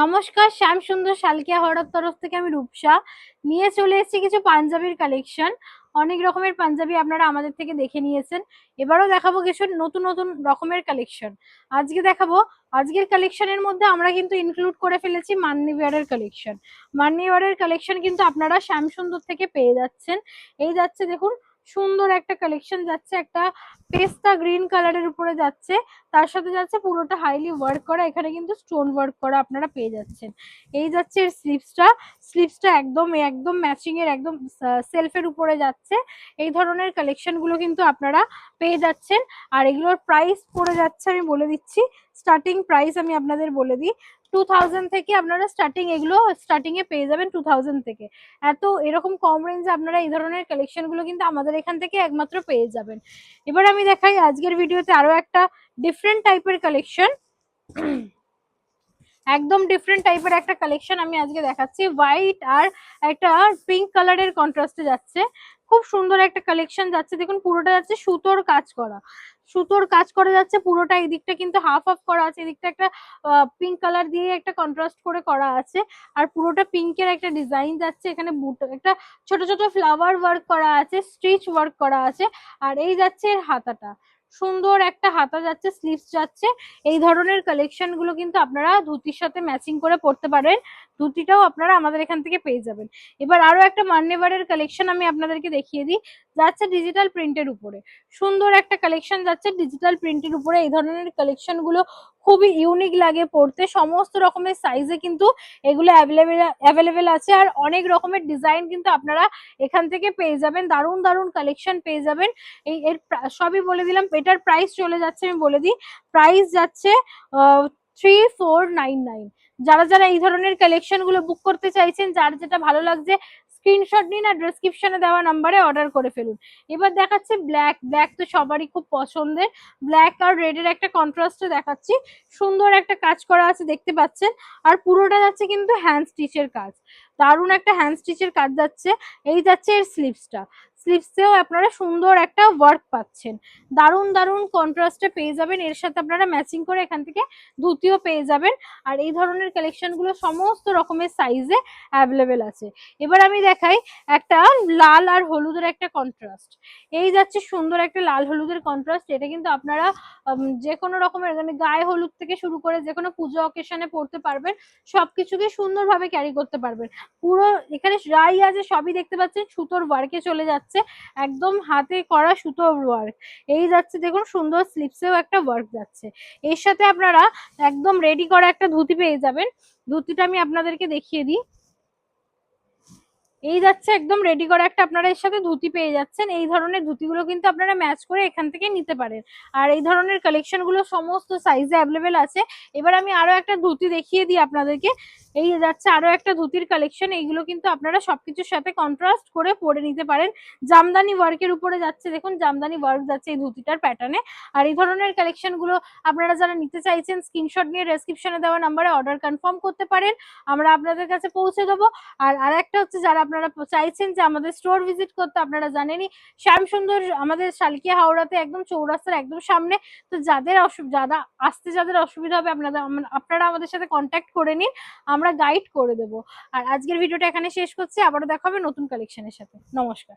নমস্কার, শ্যাম সুন্দর শালকিয়া হওয়ার তরফ থেকে আমি রূপসা নিয়ে চলে এসেছি কিছু পাঞ্জাবির কালেকশন। অনেক রকমের পাঞ্জাবি আপনারা আমাদের থেকে দেখে নিয়েছেন। এবারও দেখাবো কিছু নতুন নতুন রকমের কালেকশন। আজকে দেখাবো, আজকের কালেকশনের মধ্যে আমরা কিন্তু ইনক্লুড করে ফেলেছি মান্নি ওয়্যারের কালেকশন। মান্নি ওয়্যারের কালেকশন কিন্তু আপনারা শ্যাম সুন্দর থেকে পেয়ে যাচ্ছেন। এই যাচ্ছে দেখুন, সুন্দর একটা কালেকশন যাচ্ছে, একটা পেস্তা গ্রিন কালারের উপরে যাচ্ছে, তার সাথে যাচ্ছে পুরোটা হাইলি ওয়ার্ক করা, এখানে কিন্তু স্টোন ওয়ার্ক করা আপনারা পেয়ে যাচ্ছেন। এই যাচ্ছে এর স্লিভসটা একদম একদম ম্যাচিং এর, একদম সেলফের উপরে যাচ্ছে। এই ধরনের কালেকশন গুলো কিন্তু আপনারা পেয়ে যাচ্ছেন। আর এগুলোর প্রাইস পড়ে যাচ্ছে, আমি বলে দিচ্ছি, স্টার্টিং প্রাইস আমি আপনাদের বলে দিই, 2000 থেকে আপনারা এগুলো স্টার্টিং এ পেয়ে যাবেন 2000 থেকে। এত এরকম কম রেঞ্জে আপনারা এই ধরনের কালেকশন গুলো কিন্তু আমাদের এখান থেকে একমাত্র পেয়ে যাবেন। এবার আমি দেখাই আজকের ভিডিওতে আরো একটা ডিফারেন্ট টাইপের কালেকশন। একদম ডিফারেন্ট টাইপের একটা কালেকশন আমি আজকে দেখাচ্ছি। হোয়াইট আর একটা পিঙ্ক কালারের কন্ট্রাস্টে যাচ্ছে, খুব সুন্দর একটা কালেকশন যাচ্ছে। দেখুন পুরোটা যাচ্ছে সুতোর কাজ করা, সুতোর কাজ করা যাচ্ছে পুরোটা। এই দিকটা কিন্তু হাফ হাফ করা আছে, এদিকটা একটা পিঙ্ক কালার দিয়ে একটা কন্ট্রাস্ট করে করা আছে। আর পুরোটা পিঙ্কের একটা ডিজাইন যাচ্ছে, এখানে একটা ছোট ছোট ফ্লাওয়ার ওয়ার্ক করা আছে, স্টিচ ওয়ার্ক করা আছে। আর এই যাচ্ছে এর হাতাটা, সুন্দর একটা হাতা যাচ্ছে, স্লিভস যাচ্ছে। এই ধরনের কালেকশন গুলো কিন্তু আপনারা ধুতির সাথে ম্যাচিং করে পড়তে পারেন। ধুতিটাও আপনারা আমাদের এখান থেকে পেয়ে যাবেন। এবার আরো একটা মান্যেবারের কালেকশন আমি আপনাদেরকে দেখিয়ে দিই, যাচ্ছে ডিজিটাল প্রিন্টের উপরে। সুন্দর একটা কালেকশন যাচ্ছে ডিজিটাল প্রিন্টের উপরে। এই ধরনের কালেকশন গুলো খুবই ইউনিক লাগে পড়তে। সমস্ত রকমের সাইজে কিন্তু এগুলো অ্যাভেলেবেল আছে, আর অনেক রকমের ডিজাইন কিন্তু আপনারা এখান থেকে পেয়ে যাবেন। দারুণ দারুণ কালেকশন পেয়ে যাবেন। এর সবই বলে দিলাম। এটার প্রাইস চলে যাচ্ছে, আমি বলে দিই, প্রাইস যাচ্ছে 3499। যারা যারা এই ধরনের কালেকশন গুলো বুক করতে চাইছেন, যার যেটা ভালো লাগছে স্ক্রিনশট নিন আর ডেসক্রিপশনে দেওয়া নাম্বারে অর্ডার করে ফেলুন। এবার দেখাচ্ছে ব্ল্যাক তো সবারই খুব পছন্দের। ব্ল্যাক আর রেডের একটা কন্ট্রাস্টে দেখাচ্ছি, সুন্দর একটা কাজ করা আছে দেখতে পাচ্ছেন। আর পুরোটা যাচ্ছে কিন্তু হ্যান্ড স্টিচের কাজ, দারুণ একটা হ্যান্ড স্টিচের কাজ যাচ্ছে। এই যাচ্ছে এর স্লিভসেও আপনারা সুন্দর একটা ওয়ার্ক পাচ্ছেন, দারুণ দারুণ কন্ট্রাস্টে পেয়ে যাবেন। এর সাথে আপনারা ম্যাচিং করে এখান থেকে ধুতিও পেয়ে যাবেন। আর এই ধরনের কালেকশন গুলো সমস্ত রকমের সাইজে অ্যাভেলেবেল আছে। এবার আমি দেখাই একটা লাল আর হলুদের একটা কন্ট্রাস্ট। এই যাচ্ছে সুন্দর একটা লাল হলুদের কন্ট্রাস্ট। এটা কিন্তু আপনারা যে কোনো রকমের, মানে গায়ে হলুদ থেকে শুরু করে যে কোনো পুজো অকেশনে পড়তে পারবেন, সবকিছুকে সুন্দরভাবে ক্যারি করতে পারবেন। পুরো এখানে যাই আছে সবই দেখতে পাচ্ছেন সুতোর ওয়ার্কে চলে যাচ্ছে, একদম হাতে করা সুতোর ওয়ার্ক। এই যাচ্ছে দেখুন, সুন্দর স্লিপসেও একটা ওয়ার্ক যাচ্ছে। এর সাথে আপনারা একদম রেডি করা একটা ধুতি পেয়ে যাবেন। ধুতিটা আমি আপনাদেরকে দেখিয়ে দিই। এই যাচ্ছে একদম রেডি করা একটা আপনারা এর সাথে ধুতি পেয়ে যাচ্ছেন। এই ধরনের ধুতিগুলো কিন্তু আপনারা ম্যাচ করে এখান থেকে নিতে পারেন। আর এই ধরনের কালেকশন গুলো সমস্ত সাইজে অ্যাভেলেবেল আছে। এবার আমি আরো একটা ধুতি দেখিয়ে দিই আপনাদেরকে। এই যাচ্ছে আরো একটা ধুতির কালেকশন। এইগুলো কিন্তু আপনারা সবকিছুর সাথে কন্ট্রাস্ট করে পরে নিতে পারেন। জামদানি ওয়ার্কের উপরে যাচ্ছে, দেখুন জামদানি ওয়ার্ক যাচ্ছে এই ধুতিটার প্যাটার্নে। আর এই ধরনের কালেকশন গুলো আপনারা যারা নিতে চাইছেন স্ক্রিনশট নিয়ে ডেসক্রিপশনে দেওয়া নাম্বারে অর্ডার কনফার্ম করতে পারেন, আমরা আপনাদের কাছে পৌঁছে দেবো। আর একটা হচ্ছে, যারা আপনারা চাইছেন যে আমাদের স্টোর ভিজিট করতে, আপনারা জানেনই শ্যাম সুন্দর আমাদের শালকিয়া হাওড়াতে একদম চৌরাস্তার একদম সামনে। তো যাদের অসুবিধা হবে আপনারা আমাদের সাথে কন্ট্যাক্ট করে নিন, আমরা গাইড করে দেবো। আর আজকের ভিডিওটা এখানে শেষ করছি, আবারও দেখা হবে নতুন কালেকশনের সাথে। নমস্কার।